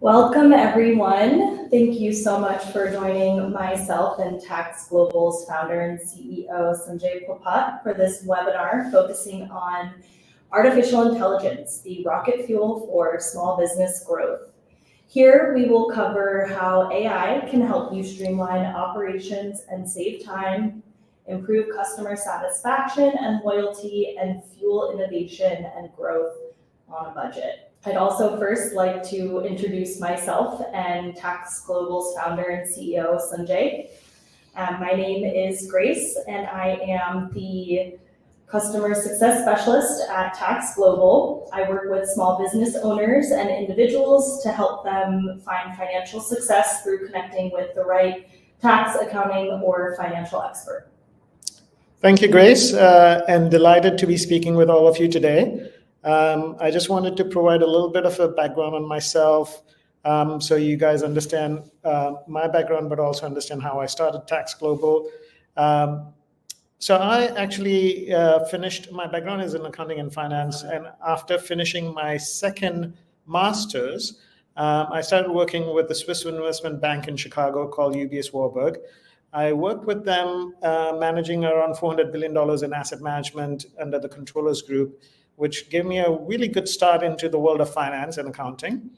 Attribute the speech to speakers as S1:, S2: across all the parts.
S1: Welcome, everyone. Thank you so much for joining myself and Tax Global's founder and CEO, Sanjay Popat, for this webinar focusing on artificial intelligence, the rocket fuel for small business growth. Here, we will cover how AI can help you streamline operations and save time, improve customer satisfaction and loyalty, and fuel innovation and growth on a budget. I'd also first like to introduce myself and Tax Global's founder and CEO, Sanjay. My name is Grace, and I am the Customer Success Specialist at Tax Global. I work with small business owners and individuals to help them find financial success through connecting with the right tax, accounting, or financial expert.
S2: Thank you, Grace, and delighted to be speaking with all of you today. I just wanted to provide a little bit of a background on myself so you guys understand my background, but also understand how I started Tax Global. So I actually finished, my background is in accounting and finance, and after finishing my second master's, I started working with the Swiss investment bank in Chicago called UBS Warburg. I worked with them managing around $400 billion in asset management under the controllers group, which gave me a really good start into the world of finance and accounting.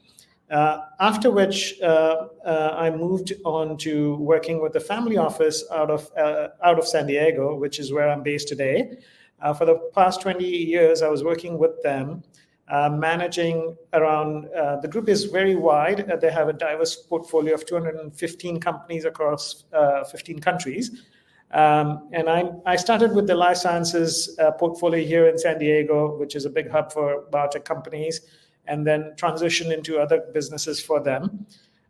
S2: After which, I moved on to working with the family office out of San Diego, which is where I'm based today. For the past 20 years, I was working with them, managing around, the group is very wide. They have a diverse portfolio of 215 companies across 15 countries. And I started with the life sciences portfolio here in San Diego, which is a big hub for biotech companies, and then transitioned into other businesses for them.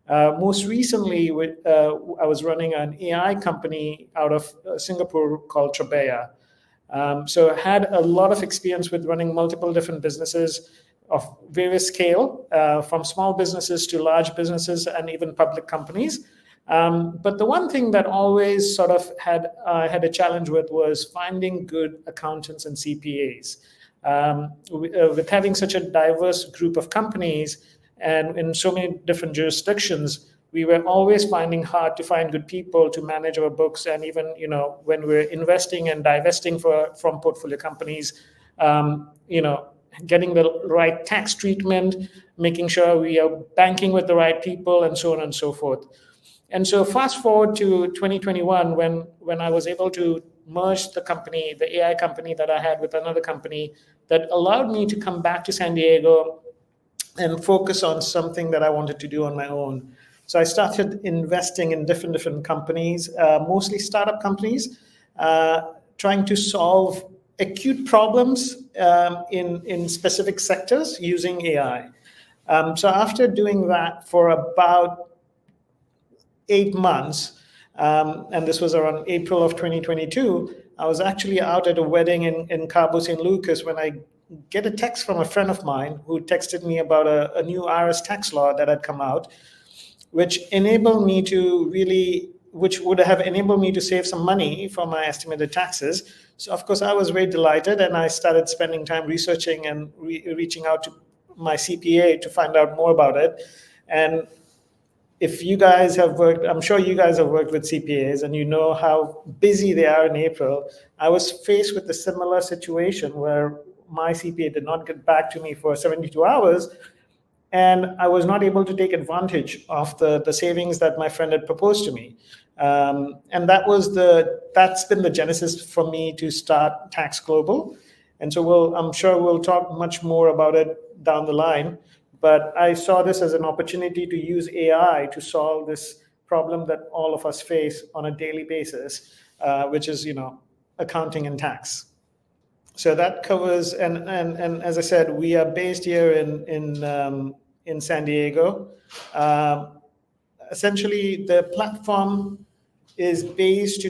S2: Most recently, I was running an AI company out of Singapore called Trebea. So I had a lot of experience with running multiple different businesses of various scale, from small businesses to large businesses and even public companies. But the one thing that always sort of had a challenge with was finding good accountants and CPAs. With having such a diverse group of companies and in so many different jurisdictions, we were always finding hard to find good people to manage our books. And even when we're investing and divesting from portfolio companies, getting the right tax treatment, making sure we are banking with the right people, and so on and so forth. And so fast forward to 2021, when I was able to merge the company, the AI company that I had with another company, that allowed me to come back to San Diego and focus on something that I wanted to do on my own. So I started investing in different companies, mostly startup companies, trying to solve acute problems in specific sectors using AI. So after doing that for about 8 months, and this was around April of 2022, I was actually out at a wedding in Cabo San Lucas when I get a text from a friend of mine who texted me about a new IRS tax law that had come out, which would have enabled me to save some money for my estimated taxes. So of course I was very delighted, and I started spending time researching and reaching out to my CPA to find out more about it. And if you guys have worked, I'm sure you guys have worked with CPAs and you know how busy they are in April. I was faced with a similar situation where my CPA did not get back to me for 72 hours, and I was not able to take advantage of the savings that my friend had proposed to me. And that's been the genesis for me to start Tax Global. And so I'm sure we'll talk much more about it down the line. But I saw this as an opportunity to use AI to solve this problem that all of us face on a daily basis, which is, accounting and tax. So that covers, and as I said, we are based here in San Diego. Essentially, the platform is based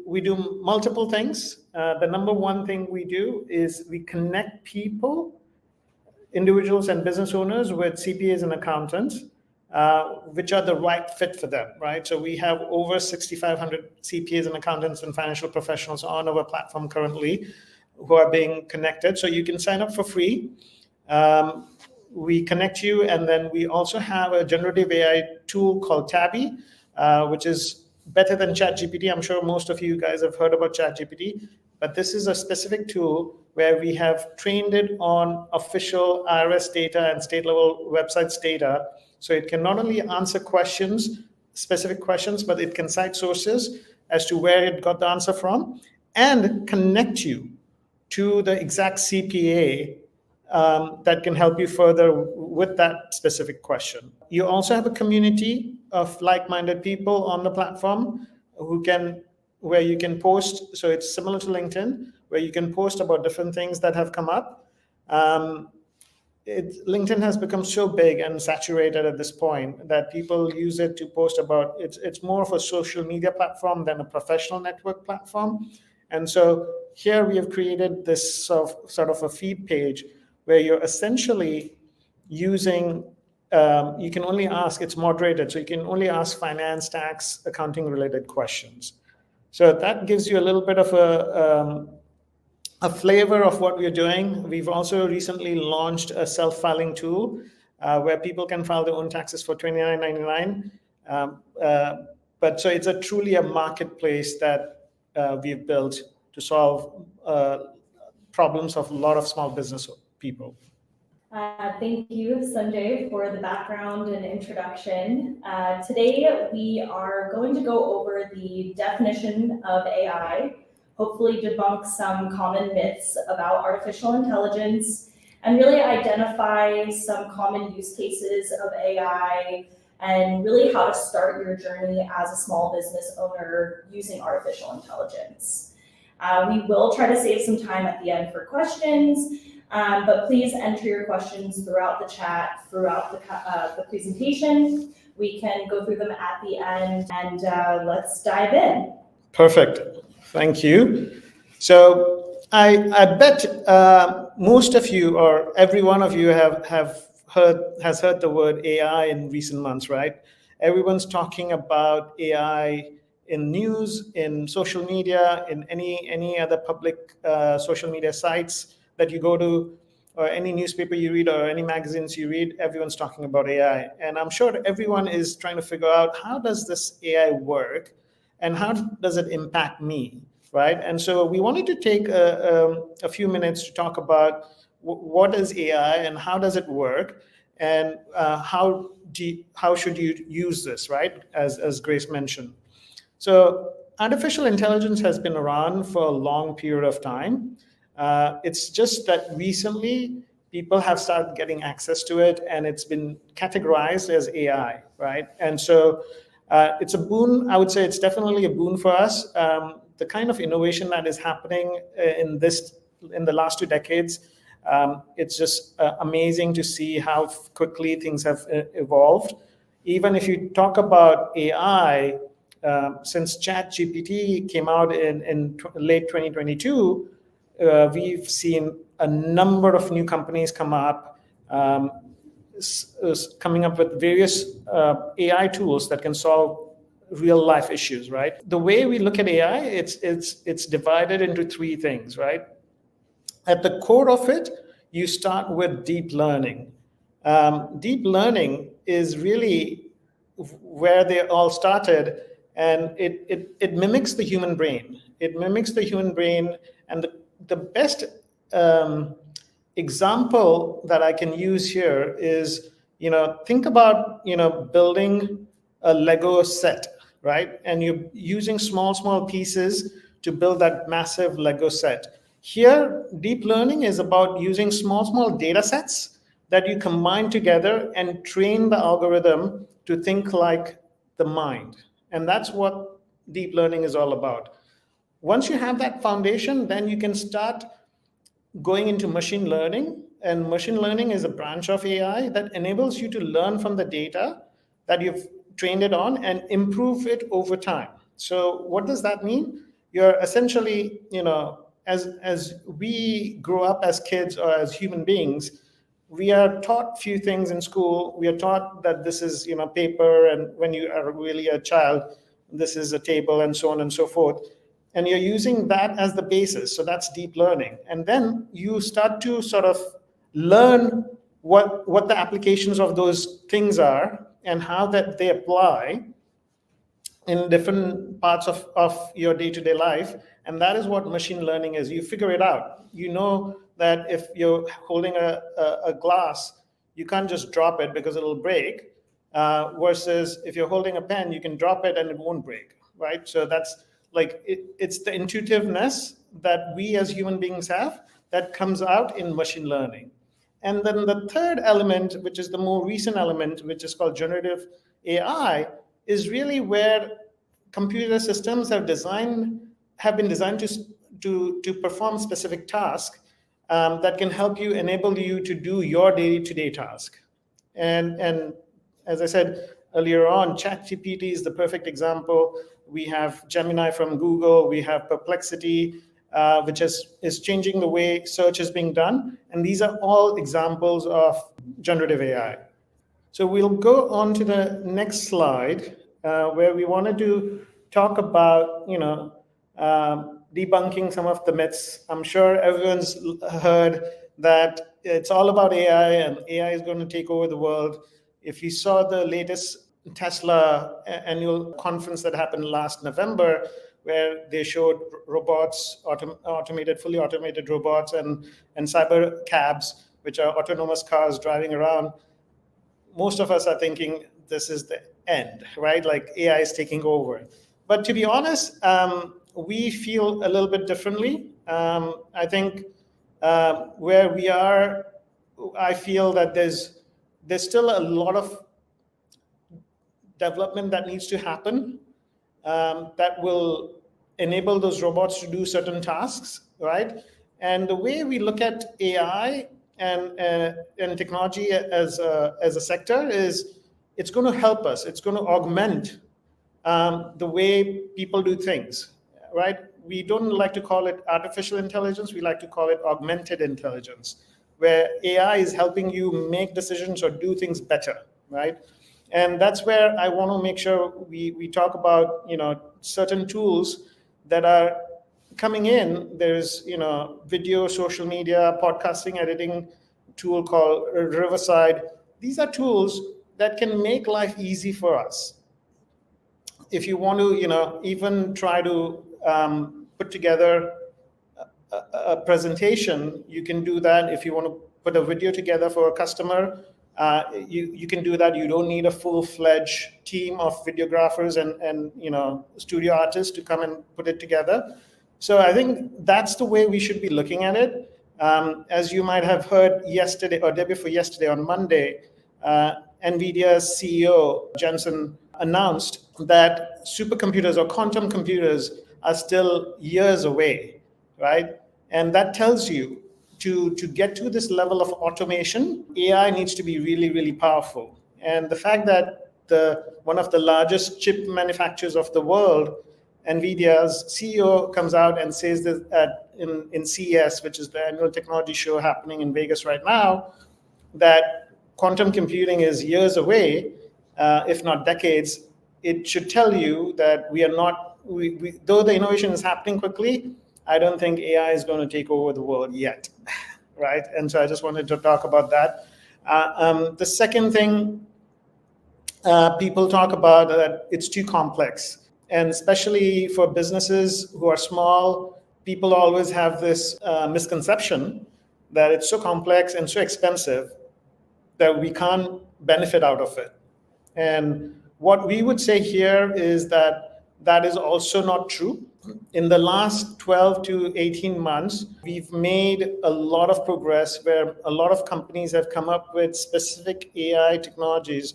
S2: we do multiple things. The number one thing we do is we connect people, individuals and business owners, with CPAs and accountants, which are the right fit for them, right? So we have over 6,500 CPAs and accountants and financial professionals on our platform currently who are being connected. So you can sign up for free. we connect you, and then we also have a generative AI tool called Tabby, which is better than ChatGPT. I'm sure most of you guys have heard about ChatGPT, but this is a specific tool where we have trained it on official IRS data and state level websites data. So it can not only answer questions, specific questions, but it can cite sources as to where it got the answer from and connect you to the exact CPA that can help you further with that specific question. You also have a community of like-minded people on the platform where you can post. So it's similar to LinkedIn, where you can post about different things that have come up. LinkedIn has become so big and saturated at this point that people use it to post about it's more of a social media platform than a professional network platform. And so here we have created this sort of a feed page where you're essentially using, you can only ask, it's moderated, so you can only ask finance, tax, accounting related questions. So that gives you a little bit of a flavor of what we're doing. We've also recently launched a self-filing tool where people can file their own taxes for $29.99. But so it's truly a marketplace that we've built to solve problems of a lot of small business people.
S1: Thank you, Sanjay, for the background and introduction. Today, we are going to go over the definition of AI, hopefully debunk some common myths about artificial intelligence, and really identify some common use cases of AI and really how to start your journey as a small business owner using artificial intelligence. We will try to save some time at the end for questions, but please enter your questions throughout the chat, throughout the presentation. We can go through them at the end, and let's dive in.
S2: Perfect. Thank you. So I bet most of you or every one of you has heard the word AI in recent months, right? Everyone's talking about AI in news, in social media, in any other public social media sites that you go to, or any newspaper you read, or any magazines you read. Everyone's talking about AI, and I'm sure everyone is trying to figure out, how does this AI work, and how does it impact me, right? And so we wanted to take a few minutes to talk about what is AI and how does it work, and how should you use this, right? As Grace mentioned. So artificial intelligence has been around for a long period of time. It's just that recently people have started getting access to it, and it's been categorized as AI, right? And so it's a boon. I would say it's definitely a boon for us. The kind of innovation that is happening in the last 2 decades, it's just amazing to see how quickly things have evolved. Even if you talk about AI, since ChatGPT came out in late 2022, we've seen a number of new companies come up, coming up with various AI tools that can solve real life issues, right? The way we look at AI, it's divided into 3 things, right? At the core of it, you start with deep learning. Deep learning is really where they all started, and it mimics the human brain. It mimics the human brain, and the best example that I can use here is, think about, building a Lego set, right? And you're using small pieces to build that massive Lego set. Here, deep learning is about using small data sets that you combine together and train the algorithm to think like the mind. And that's what deep learning is all about. Once you have that foundation, then you can start going into machine learning. And machine learning is a branch of AI that enables you to learn from the data that you've trained it on and improve it over time. So what does that mean? You're essentially, as we grow up as kids or as human beings, we are taught few things in school. We are taught that this is, paper, and when you are really a child, this is a table, and so on and so forth. And you're using that as the basis. So that's deep learning. And then you start to sort of learn what the applications of those things are and how that they apply in different parts of your day-to-day life. And that is what machine learning is. You figure it out. You know that if you're holding a glass, you can't just drop it because it'll break. Versus if you're holding a pen, you can drop it and it won't break, right? So that's like, it's the intuitiveness that we as human beings have that comes out in machine learning. And then the third element, which is the more recent element, which is called generative AI, is really where computer systems have been designed to perform specific tasks that can help you, enable you to do your day-to-day task. And as I said earlier on, ChatGPT is the perfect example. We have Gemini from Google. We have Perplexity, which is changing the way search is being done. And these are all examples of generative AI. So we'll go on to the next slide, where we wanted to talk about, debunking some of the myths. I'm sure everyone's heard that it's all about AI and AI is going to take over the world. If you saw the latest Tesla annual conference that happened last November, where they showed robots, fully automated robots and cyber cabs, which are autonomous cars driving around, most of us are thinking this is the end, right? Like AI is taking over. But to be honest, we feel a little bit differently. I think where we are, I feel that there's still a lot of development that needs to happen that will enable those robots to do certain tasks, right? And the way we look at AI and technology as a sector is it's going to help us. It's going to augment the way people do things, right? We don't like to call it artificial intelligence. We like to call it augmented intelligence, where AI is helping you make decisions or do things better, right? And that's where I want to make sure we talk about, certain tools that are coming in. There's, video, social media, podcasting, editing tool called Riverside. These are tools that can make life easy for us. If you want to, even try to put together a presentation, you can do that. If you want to put a video together for a customer, you can do that. You don't need a full-fledged team of videographers and studio artists to come and put it together. So I think that's the way we should be looking at it. As you might have heard yesterday or day before yesterday, on Monday, NVIDIA's CEO Jensen announced that supercomputers or quantum computers are still years away, right? And that tells you to get to this level of automation, AI needs to be really, really powerful. And the fact that one of the largest chip manufacturers of the world, NVIDIA's CEO, comes out and says that in CES, which is the annual technology show happening in Vegas right now, that quantum computing is years away, if not decades. It should tell you that we are not, though the innovation is happening quickly, I don't think AI is going to take over the world yet, right? And so I just wanted to talk about that. The second thing people talk about, that it's too complex. And especially for businesses who are small, people always have this misconception that it's so complex and so expensive that we can't benefit out of it. And what we would say here is that that is also not true. In the last 12 to 18 months, we've made a lot of progress where a lot of companies have come up with specific AI technologies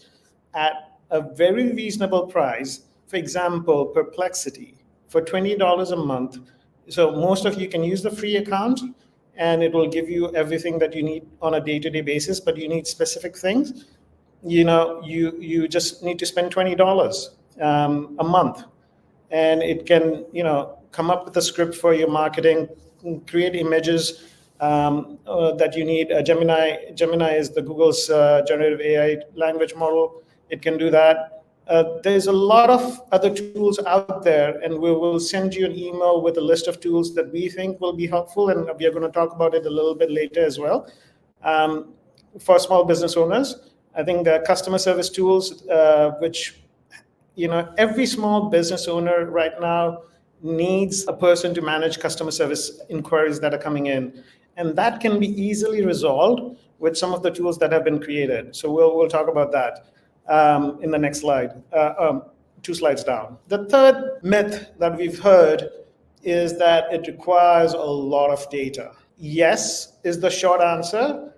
S2: at a very reasonable price. For example, Perplexity for $20 a month. So most of you can use the free account and it will give you everything that you need on a day-to-day basis, but you need specific things. You just need to spend $20 a month. And it can, come up with a script for your marketing, create images that you need. Gemini is the Google's generative AI language model. It can do that. There's a lot of other tools out there, and we will send you an email with a list of tools that we think will be helpful, and we are going to talk about it a little bit later as well. for small business owners. I think the customer service tools, which every small business owner right now needs a person to manage customer service inquiries that are coming in. And that can be easily resolved with some of the tools that have been created. So we'll talk about that in the next slide, 2 slides down. The third myth that we've heard is that it requires a lot of data. Yes, is the short answer,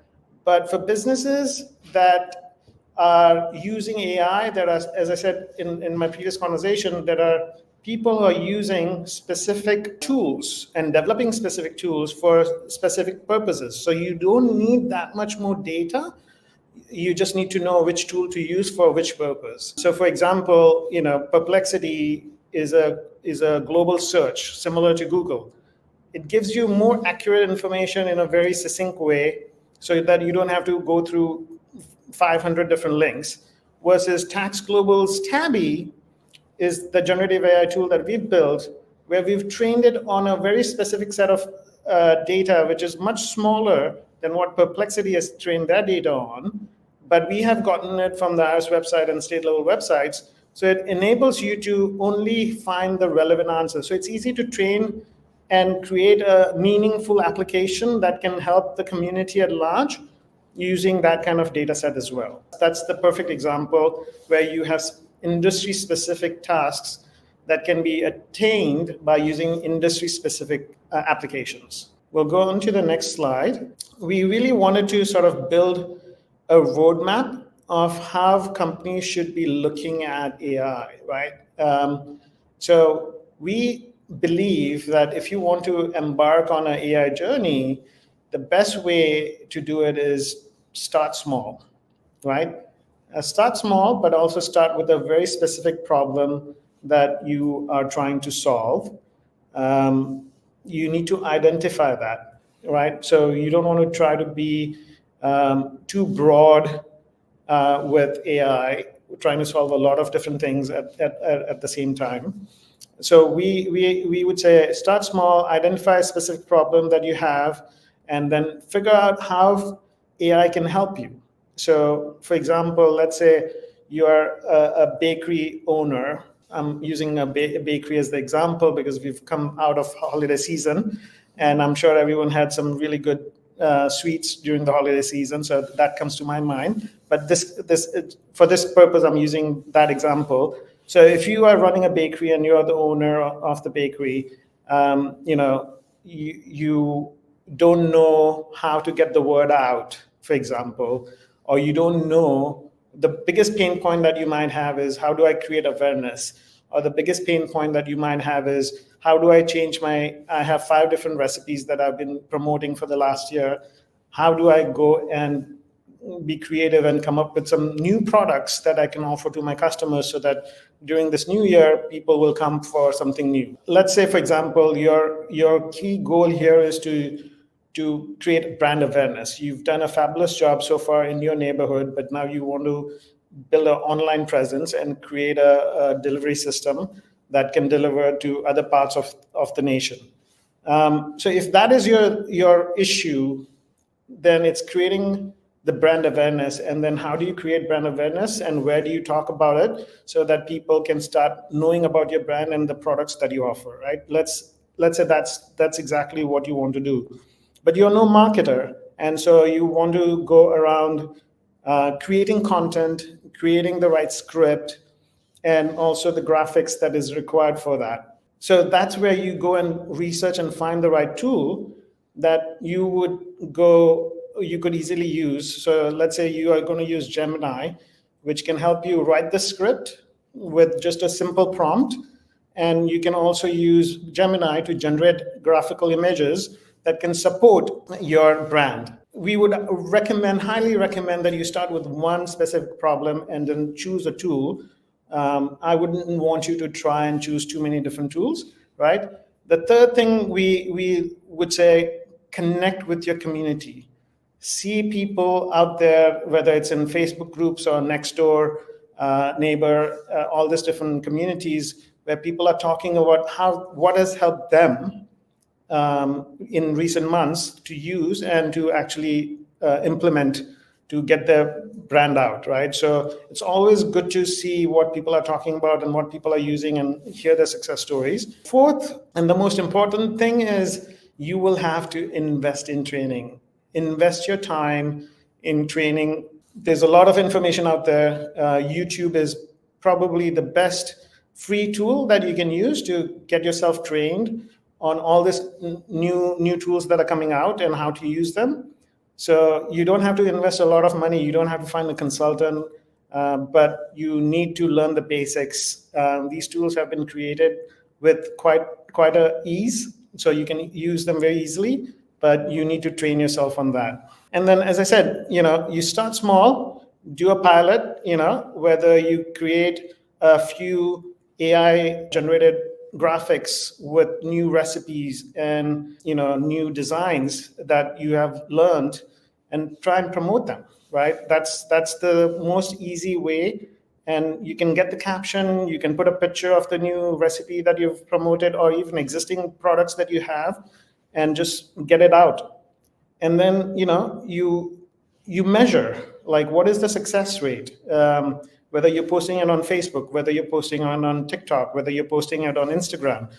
S2: but for businesses that are using AI, there are, as I said in my previous conversation, there are people who are using specific tools and developing specific tools for specific purposes. So you don't need that much more data. You just need to know which tool to use for which purpose. So for example, Perplexity is a global search similar to Google. It gives you more accurate information in a very succinct way so that you don't have to go through 500 different links, versus Tax Global's Tabby is the generative AI tool that we've built, where we've trained it on a very specific set of data, which is much smaller than what Perplexity has trained their data on. But we have gotten it from the IRS website and state level websites. So it enables you to only find the relevant answers. So it's easy to train and create a meaningful application that can help the community at large using that kind of data set as well. That's the perfect example where you have industry-specific tasks that can be attained by using industry-specific applications. We'll go on to the next slide. We really wanted to sort of build a roadmap of how companies should be looking at AI, right? So we believe that if you want to embark on an AI journey, the best way to do it is start small, right? Start small, but also start with a very specific problem that you are trying to solve. You need to identify that, right? So you don't want to try to be too broad with AI, trying to solve a lot of different things at the same time. So we would say start small, identify a specific problem that you have, and then figure out how AI can help you. So for example, let's say you're a bakery owner. I'm using a bakery as the example because we've come out of holiday season, and I'm sure everyone had some really good sweets during the holiday season, so that comes to my mind. But for this purpose, I'm using that example. So if you are running a bakery and you're the owner of the bakery, you don't know how to get the word out, for example, or you don't know, the biggest pain point that you might have is how do I create awareness? Or the biggest pain point that you might have is how do I change I have 5 different recipes that I've been promoting for the last year. How do I go and be creative and come up with some new products that I can offer to my customers so that during this new year, people will come for something new. Let's say, for example, your key goal here is to create brand awareness. You've done a fabulous job so far in your neighborhood, but now you want to build an online presence and create a delivery system that can deliver to other parts of the nation. So if that is your issue, then it's creating the brand awareness. And then how do you create brand awareness and where do you talk about it so that people can start knowing about your brand and the products that you offer, right? Let's say that's exactly what you want to do. But you're no marketer. And so you want to go around creating content, creating the right script, and also the graphics that is required for that. So that's where you go and research and find the right tool that you could easily use. So let's say you are going to use Gemini, which can help you write the script with just a simple prompt. And you can also use Gemini to generate graphical images that can support your brand. We would highly recommend that you start with one specific problem and then choose a tool. I wouldn't want you to try and choose too many different tools, right? The third thing we would say, connect with your community. See people out there, whether it's in Facebook groups or Nextdoor, Neighbor, all these different communities where people are talking about what has helped them in recent months to use and to actually implement to get their brand out, right? So it's always good to see what people are talking about and what people are using and hear their success stories. Fourth, and the most important thing is you will have to invest in training. Invest your time in training. There's a lot of information out there. YouTube is probably the best free tool that you can use to get yourself trained on all these new tools that are coming out and how to use them. So you don't have to invest a lot of money. You don't have to find a consultant, but you need to learn the basics. These tools have been created with quite a ease, so you can use them very easily, but you need to train yourself on that. And then, as I said, you start small, do a pilot, whether you create a few AI generated graphics with new recipes and new designs that you have learned, and try and promote them, right? That's the most easy way. And you can get the caption, you can put a picture of the new recipe that you've promoted or even existing products that you have, and just get it out. And then you measure, like, what is the success rate, whether you're posting it on Facebook, whether you're posting it on TikTok, whether you're posting it on Instagram,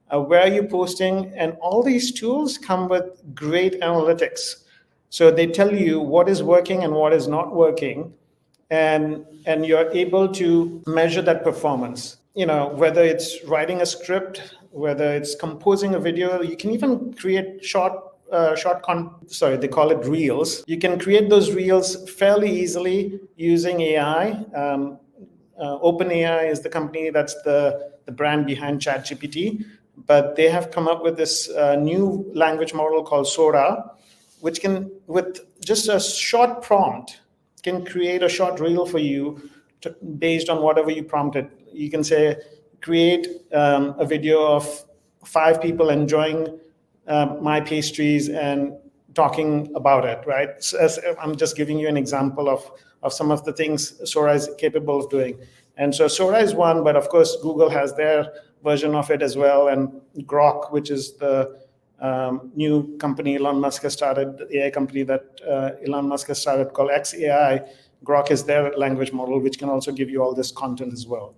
S2: where are you posting? And all these tools come with great analytics. So they tell you what is working and what is not working, and you're able to measure that performance. Whether it's writing a script, whether it's composing a video, you can even create they call it reels. You can create those reels fairly easily using AI. OpenAI is the company that's the brand behind ChatGPT, but they have come up with this new language model called Sora, which can, with just a short prompt, can create a short reel for you based on whatever you prompted. You can say, create a video of 5 people enjoying my pastries and talking about it, right? So I'm just giving you an example of some of the things Sora is capable of doing. And so Sora is one, but of course, Google has their version of it as well. And Grok, which is the new company Elon Musk has started, the AI company that Elon Musk has started called XAI, Grok is their language model, which can also give you all this content as well.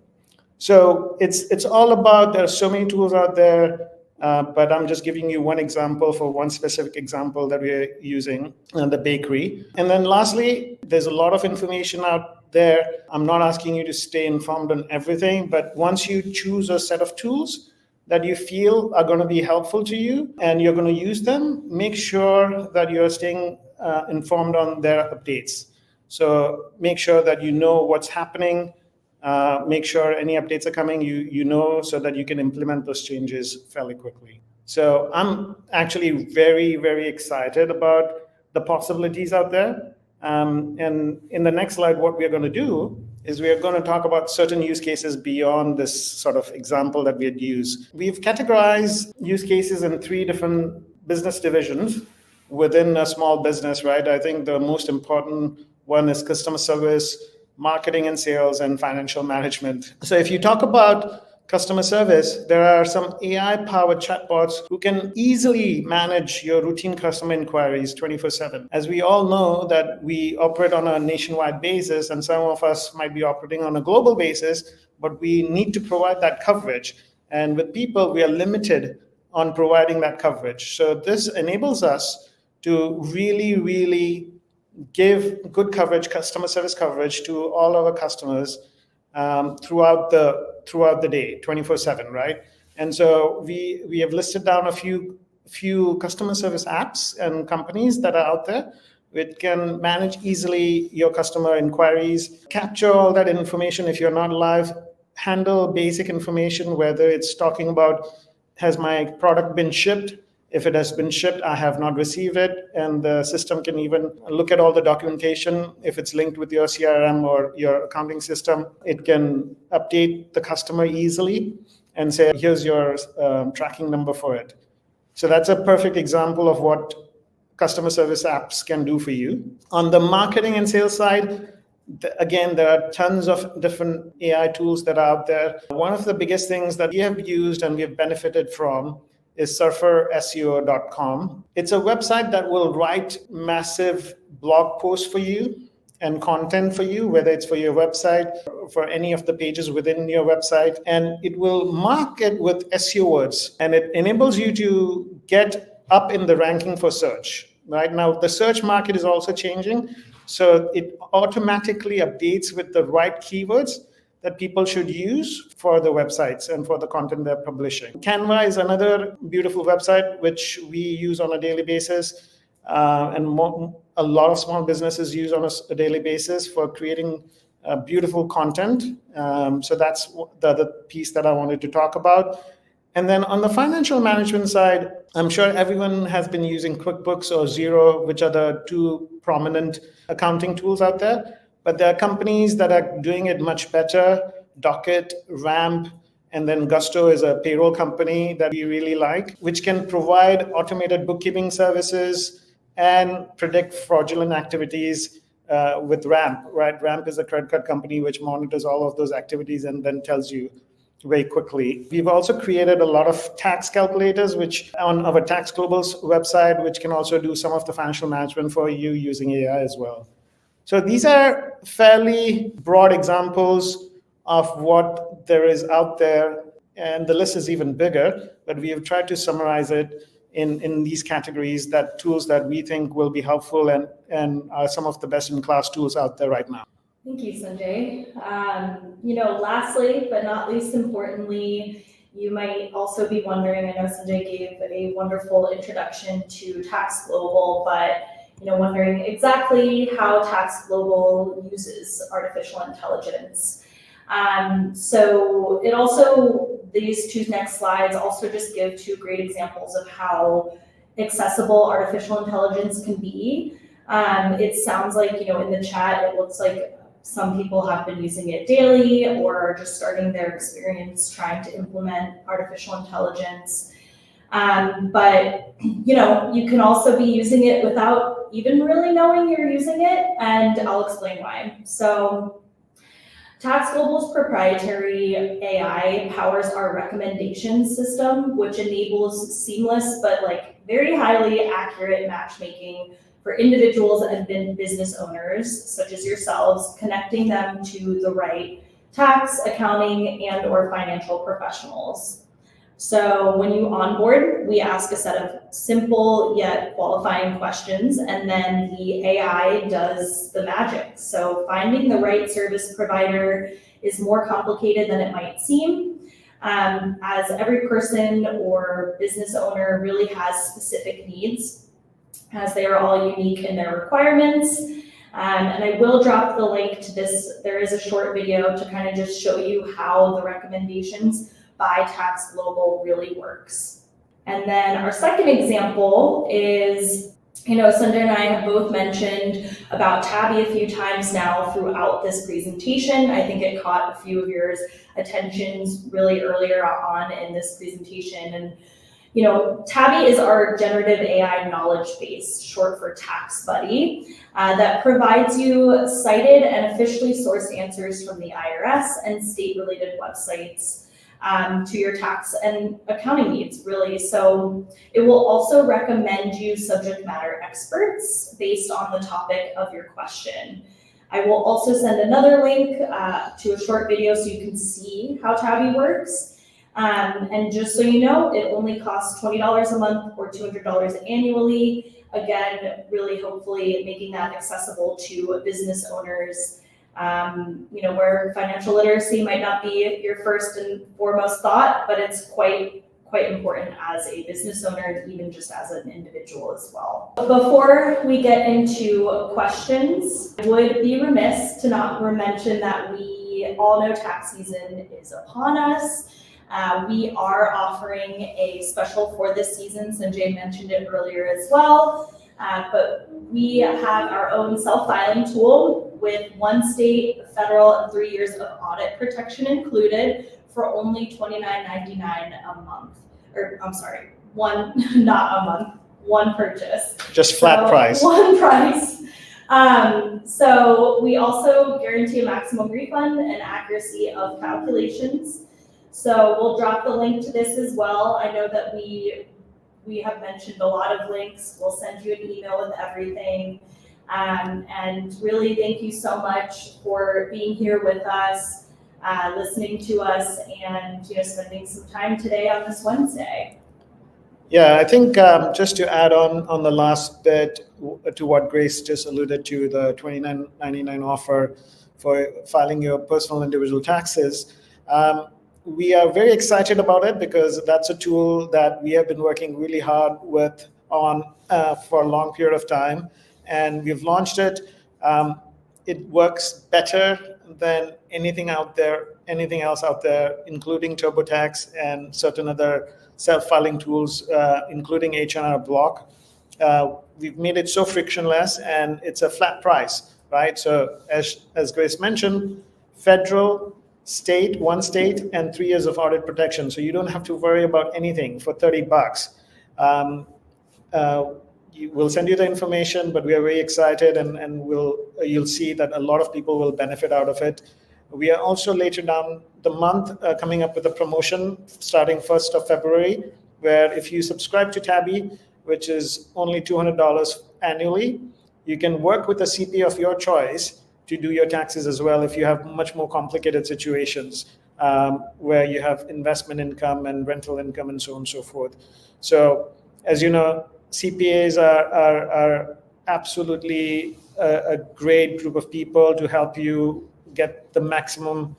S2: So it's all about, there are so many tools out there, but I'm just giving you one example for one specific example that we're using in the bakery. And then lastly, there's a lot of information out there. I'm not asking you to stay informed on everything, but once you choose a set of tools that you feel are going to be helpful to you and you're going to use them, make sure that you're staying informed on their updates. So make sure that you know what's happening. Make sure any updates are coming, so that you can implement those changes fairly quickly. So I'm actually very, very excited about the possibilities out there. And in the next slide, what we're going to do is we are going to talk about certain use cases beyond this sort of example that we had used. We've categorized use cases in 3 different business divisions within a small business, right? I think the most important one is customer service, marketing and sales, and financial management. So if you talk about customer service, there are some AI-powered chatbots who can easily manage your routine customer inquiries 24/7. As we all know that we operate on a nationwide basis, and some of us might be operating on a global basis, but we need to provide that coverage. And with people, we are limited on providing that coverage. So this enables us to really, really give good coverage, customer service coverage to all our customers throughout the day, 24/7, right? And so we have listed down a few customer service apps and companies that are out there which can manage easily your customer inquiries, capture all that information if you're not live, handle basic information, whether it's talking about, has my product been shipped? If it has been shipped, I have not received it. And the system can even look at all the documentation. If it's linked with your CRM or your accounting system, it can update the customer easily and say, here's your tracking number for it. So that's a perfect example of what customer service apps can do for you. On the marketing and sales side, again, there are tons of different AI tools that are out there. One of the biggest things that we have used and we have benefited from is surferseo.com. It's a website that will write massive blog posts for you and content for you, whether it's for your website, for any of the pages within your website, and it will mark it with SEO words, and it enables you to get up in the ranking for search. Right now, the search market is also changing, so it automatically updates with the right keywords that people should use for the websites and for the content they're publishing. Canva is another beautiful website which we use on a daily basis, and a lot of small businesses use on a daily basis for creating beautiful content. So that's the other piece that I wanted to talk about. And then on the financial management side, I'm sure everyone has been using QuickBooks or Xero, which are the two prominent accounting tools out there. But there are companies that are doing it much better. Docket, Ramp, and then Gusto is a payroll company that we really like, which can provide automated bookkeeping services and predict fraudulent activities with Ramp, right? Ramp is a credit card company which monitors all of those activities and then tells you very quickly. We've also created a lot of tax calculators, which on our Tax Global's website, which can also do some of the financial management for you using AI as well. So these are fairly broad examples of what there is out there, and the list is even bigger, but we have tried to summarize it in these categories, that tools that we think will be helpful and are some of the best-in-class tools out there right now.
S1: Thank you, Sanjay. Lastly, but not least importantly, you might also be wondering, I know Sanjay gave a wonderful introduction to Tax Global, but wondering exactly how Tax Global uses artificial intelligence. So it also, these two next slides also just give two great examples of how accessible artificial intelligence can be. It sounds like, in the chat, it looks like some people have been using it daily or are just starting their experience trying to implement artificial intelligence. But you can also be using it without even really knowing you're using it, and I'll explain why. So Tax Global's proprietary AI powers our recommendation system, which enables seamless but very highly accurate matchmaking for individuals and business owners, such as yourselves, connecting them to the right tax, accounting, and or financial professionals. So when you onboard, we ask a set of simple yet qualifying questions, and then the AI does the magic. So finding the right service provider is more complicated than it might seem, as every person or business owner really has specific needs, as they are all unique in their requirements. And I will drop the link to this. There is a short video to kind of just show you how the recommendations by Tax Global really works. And then our second example is, Sanjay and I have both mentioned about Tabby a few times now throughout this presentation. I think it caught a few of your attentions really earlier on in this presentation. And Tabby is our generative AI knowledge base, short for Tax Buddy, that provides you cited and officially sourced answers from the IRS and state-related websites to your tax and accounting needs, really. So it will also recommend you subject matter experts based on the topic of your question. I will also send another link to a short video so you can see how Tabby works. And just so you know, it only costs $20 a month or $200 annually. Again, really hopefully making that accessible to business owners, where financial literacy might not be your first and foremost thought, but it's quite important as a business owner and even just as an individual as well. Before we get into questions, I would be remiss to not mention that we all know tax season is upon us. We are offering a special for this season. Sanjay mentioned it earlier as well. But we have our own self-filing tool with one state, federal, and 3 years of audit protection included for only $29.99 a month. Or I'm sorry, not a month, one purchase.
S2: Just flat price.
S1: One price. So we also guarantee a maximum refund and accuracy of calculations. So we'll drop the link to this as well. I know that we have mentioned a lot of links. We'll send you an email with everything. And really, thank you so much for being here with us, listening to us, and spending some time today on this Wednesday.
S2: Yeah, I think just to add on the last bit to what Grace just alluded to, the $29.99 offer for filing your personal individual taxes. We are very excited about it because that's a tool that we have been working really hard on for a long period of time, and we've launched it. It works better than anything else out there, including TurboTax and certain other self-filing tools, including H&R Block. We've made it so frictionless, and it's a flat price, right? So as Grace mentioned, federal, one state, and 3 years of audit protection. So you don't have to worry about anything for $30. We'll send you the information, but we are very excited, and you'll see that a lot of people will benefit out of it. We are also later down the month coming up with a promotion starting 1st of February, where if you subscribe to Tabby, which is only $200 annually, you can work with a CPA of your choice to do your taxes as well if you have much more complicated situations where you have investment income and rental income and so on and so forth. So as you know, CPAs are absolutely a great group of people to help you get the maximum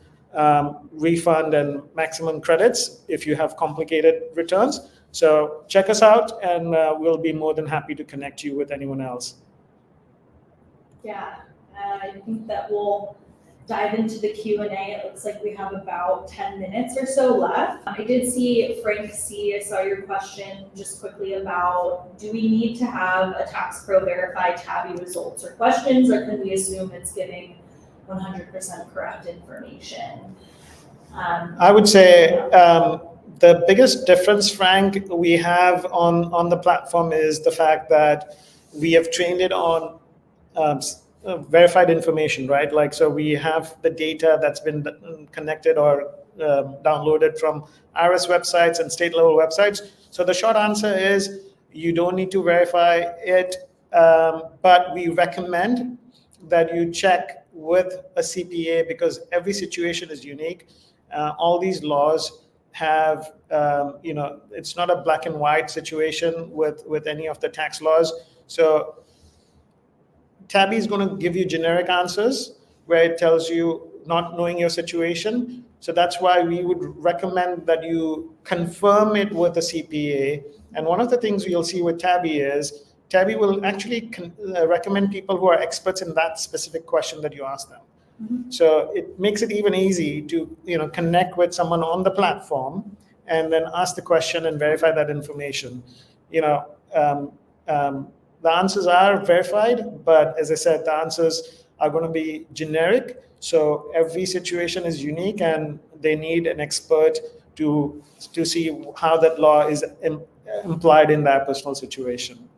S2: refund and maximum credits if you have complicated returns. So check us out, and we'll be more than happy to connect you with anyone else.
S1: Yeah, I think that we'll dive into the Q&A. It looks like we have about 10 minutes or so left. I did see Frank C. I saw your question just quickly about, do we need to have a Tax Pro verify Tabby results or questions, or can we assume it's giving 100% correct information?
S2: I would say the biggest difference, Frank, we have on the platform is the fact that we have trained it on verified information, right? Like, so we have the data that's been connected or downloaded from IRS websites and state level websites. So the short answer is you don't need to verify it, but we recommend that you check with a CPA because every situation is unique. All these laws have, it's not a black and white situation with any of the tax laws. So Tabby is going to give you generic answers where it tells you not knowing your situation. So that's why we would recommend that you confirm it with a CPA. And one of the things you'll see with Tabby is Tabby will actually recommend people who are experts in that specific question that you ask them. Mm-hmm. So it makes it even easy to connect with someone on the platform and then ask the question and verify that information. The answers are verified, but as I said, the answers are going to be generic. So every situation is unique, and they need an expert to see how that law is implied in that personal situation.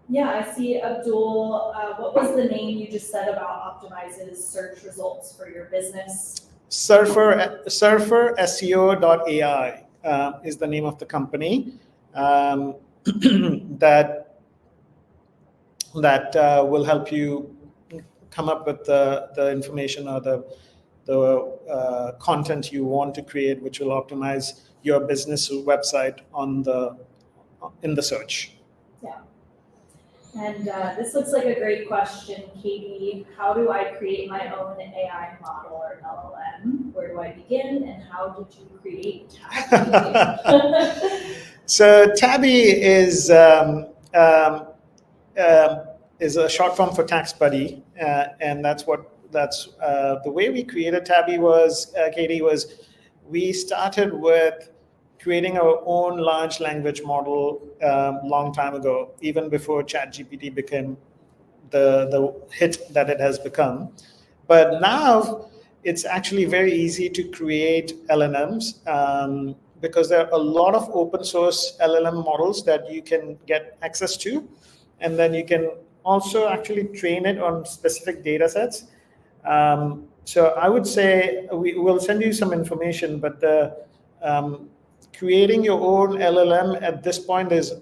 S1: Yeah, I see, Abdul. What was the name you just said about optimizes search results for your business?
S2: Surfer SEO.ai is the name of the company. That will help you come up with the information or the content you want to create, which will optimize your business website in the search.
S1: Yeah. And this looks like a great question, Katie. How do I create my own AI model or LLM? Where do I begin, and how did you create Tabby?
S2: So Tabby is a short form for Tax Buddy, and that's the way we created Tabby was, Katie, was we started with creating our own large language model long time ago, even before ChatGPT became the hit that it has become. But now it's actually very easy to create LLMs because there are a lot of open source LLM models that you can get access to. And then you can also actually train it on specific data sets. So I would say we will send you some information, but the creating your own LLM at this point is,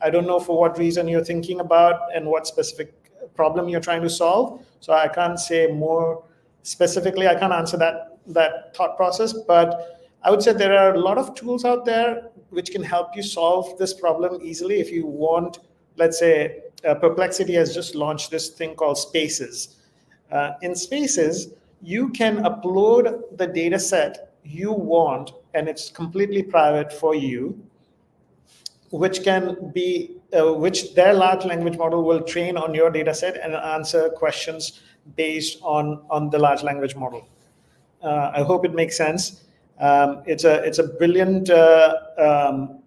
S2: I don't know for what reason you're thinking about and what specific problem you're trying to solve. So I can't say more specifically. I can't answer that thought process, but I would say there are a lot of tools out there which can help you solve this problem easily. If you want, let's say, Perplexity has just launched this thing called Spaces. In Spaces, you can upload the data set you want, and it's completely private for you, which can be which their large language model will train on your data set and answer questions based on the large language model. I hope it makes sense. It's a brilliant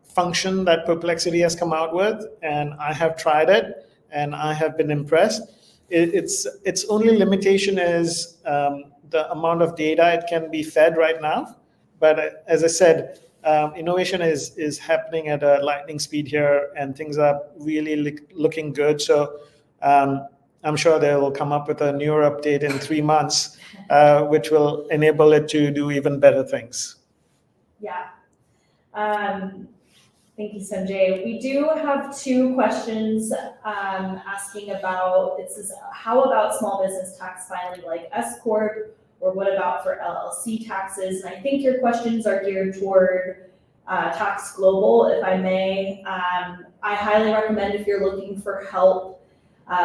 S2: function that Perplexity has come out with, and I have tried it, and I have been impressed. Its only limitation is the amount of data it can be fed right now. But as I said, innovation is happening at a lightning speed here, and things are really looking good. So I'm sure they will come up with a newer update in 3 months, which will enable it to do even better things.
S1: Yeah. Thank you, Sanjay. We do have 2 questions asking about, this is how about small business tax filing like S Corp, or what about for LLC taxes? And I think your questions are geared toward Tax Global, if I may. I highly recommend, if you're looking for help,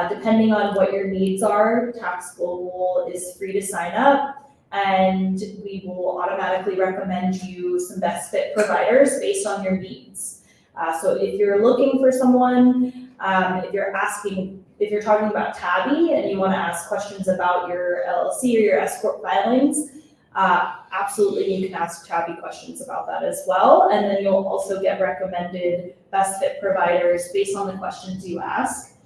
S1: depending on what your needs are, Tax Global is free to sign up, and we will automatically recommend you some best fit providers based on your needs. So if you're looking for someone, if you're talking about Tabby and you want to ask questions about your LLC or your S Corp filings, absolutely you can ask Tabby questions about that as well. And then you'll also get recommended best fit providers based on the questions you ask.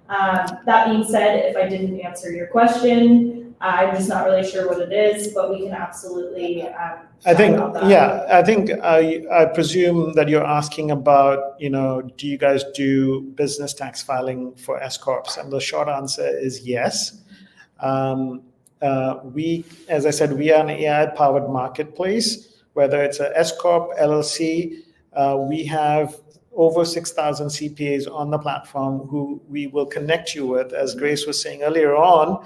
S1: That being said, if I didn't answer your question, I'm just not really sure what it is, but we can absolutely
S2: I think,
S1: about that.
S2: yeah, I think I presume that you're asking about, do you guys do business tax filing for S Corps? And the short answer is yes. As I said, we are an AI-powered marketplace, whether it's a S Corp, LLC. We have over 6,000 CPAs on the platform who we will connect you with, as Grace was saying earlier on,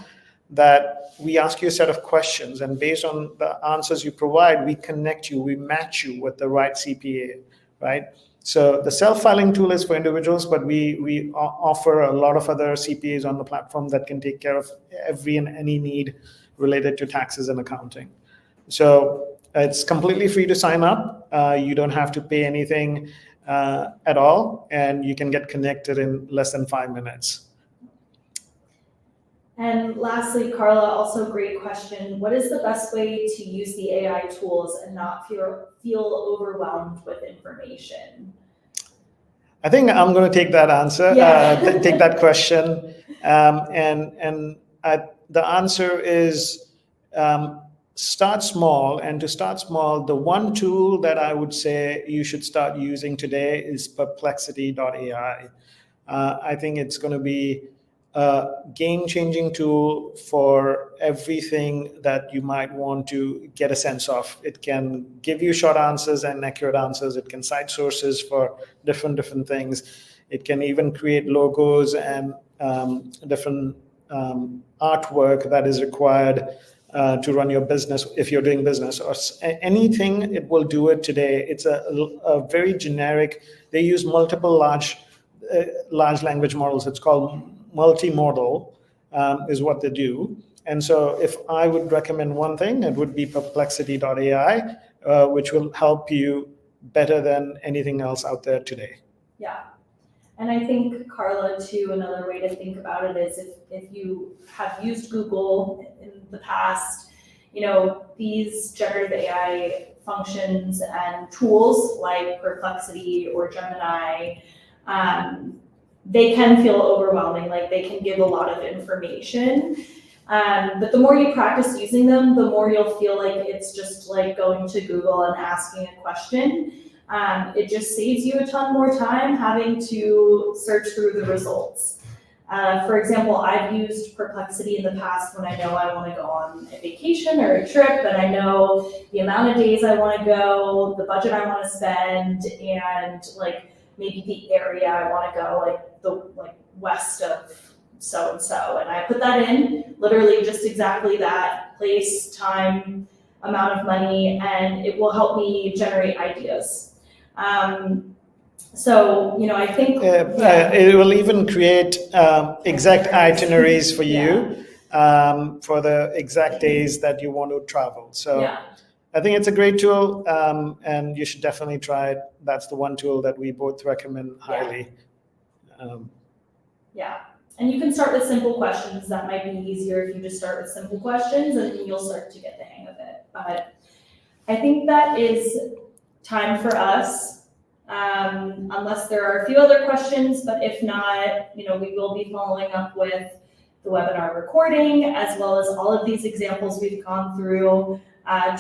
S2: that we ask you a set of questions, and based on the answers you provide, we connect you, we match you with the right CPA, right? So the self-filing tool is for individuals, but we offer a lot of other CPAs on the platform that can take care of every and any need related to taxes and accounting. So it's completely free to sign up. You don't have to pay anything at all, and you can get connected in less than 5 minutes.
S1: And lastly, Carla, also great question. What is the best way to use the AI tools and not feel overwhelmed with information?
S2: I think I'm going to take that answer, take that question. The answer is start small. And to start small, the one tool that I would say you should start using today is perplexity.ai. I think it's going to be a game-changing tool for everything that you might want to get a sense of. It can give you short answers and accurate answers. It can cite sources for different things. It can even create logos and different artwork that is required to run your business if you're doing business or anything. It will do it today. It's a very generic. They use multiple large language models. It's called multimodal is what they do. And so if I would recommend one thing, it would be perplexity.ai, which will help you better than anything else out there today.
S1: Yeah. And I think, Carla, too, another way to think about it is if you have used Google in the past, these generative AI functions and tools like Perplexity or Gemini, they can feel overwhelming, like they can give a lot of information. But the more you practice using them, the more you'll feel like it's just like going to Google and asking a question. It just saves you a ton more time having to search through the results. For example, I've used Perplexity in the past when I know I want to go on a vacation or a trip, and I know the amount of days I want to go, the budget I want to spend, and like maybe the area I want to go, like the west of so and so, and I put that in, literally just exactly that, place, time, amount of money, and it will help me generate ideas. So, I think
S2: it will even create exact itineraries for you for the exact days that you want to travel. So I think it's a great tool, and you should definitely try it. That's the one tool that we both recommend highly.
S1: And you can start with simple questions. That might be easier if you just start with simple questions, and then you'll start to get the hang of it. But I think that is time for us. Unless there are a few other questions, but if not, we will be following up with the webinar recording, as well as all of these examples we've gone through.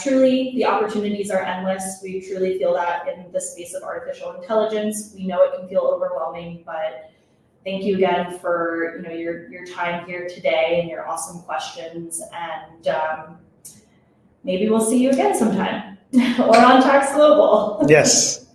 S1: Truly, the opportunities are endless. We truly feel that in the space of artificial intelligence. We know it can feel overwhelming, but thank you again for your time here today and your awesome questions. And maybe we'll see you again sometime or on Tax Global.
S2: Yes.